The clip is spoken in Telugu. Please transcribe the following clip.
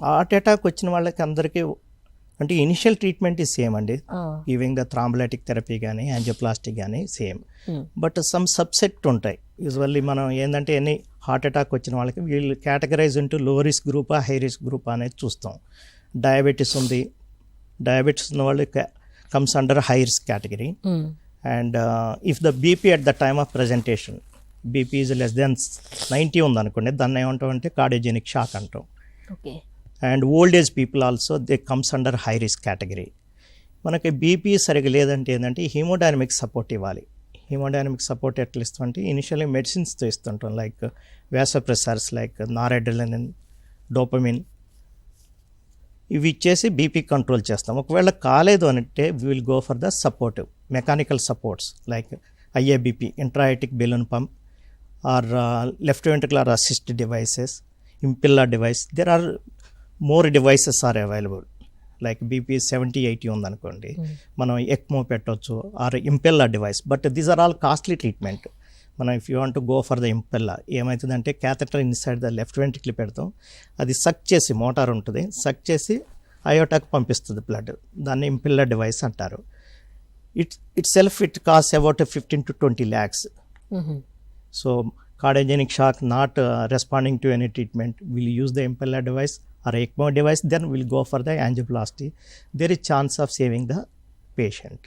హార్ట్ అటాక్ వచ్చిన వాళ్ళకి అందరికీ అంటే ఇనిషియల్ ట్రీట్మెంట్ ఈ సేమ్ అండి, గివింగ్ ద థ్రాంబోలైటిక్ థెరపీ కానీ యాంజియోప్లాస్టిక్ కానీ సేమ్. బట్ సమ్ సబ్సెట్ ఉంటాయి. యూజువల్లీ మనం ఏంటంటే ఎనీ హార్ట్ అటాక్ వచ్చిన వాళ్ళకి వీళ్ళు కేటగరైజ్ ఇంటూ లో రిస్క్ గ్రూపా హై రిస్క్ గ్రూపా అనేది చూస్తాం. డయాబెటీస్ ఉంది, డయాబెటీస్ ఉన్న వాళ్ళు comes under high risk category. And if the BP at the time of presentation BP is less then 90 ఉందనుకోండి, దాన్ని ఏమంటాం అంటే కార్డియోజెనిక్ షాక్ అంటాం. And old age people also they comes under high risk category. మనకి బీపీ సరిగ్గా లేదంటే ఏంటంటే హీమోడైనమిక్ సపోర్ట్ ఇవ్వాలి. హీమోడైనమిక్ సపోర్ట్ ఎట్లా ఇస్తామంటే ఇనిషియల్లీ మెడిసిన్స్తో ఇస్తుంటాం, like vasopressors like noradrenaline, dopamine, ఇవి ఇచ్చేసి బీపీ కంట్రోల్ చేస్తాం. ఒకవేళ కాలేదు అంటే we will go for the supportive mechanical supports like IABP, intraaortic balloon pump, or left ventricular assist devices, impeller device. There are more devices are available. Like BP 70-80 ఉందనుకోండి, మనం ఎక్మో పెట్టవచ్చు or impeller device. But these are all costly treatment. మనం if you want go for the impeller ఏమవుతుందంటే catheter inside the left ventricle పెడతాం, అది సక్ చేసి మోటార్ ఉంటుంది, సక్ చేసి అయోటాకు పంపిస్తుంది బ్లడ్, దాన్ని ఇంపెల్లర్ డివైస్ అంటారు. It self it cost about 15 to 20 lakhs. So cardiogenic shock not responding to any treatment, we'll use the impeller device or ECMO device, then we'll go for the angioplasty. There is chance of saving the patient.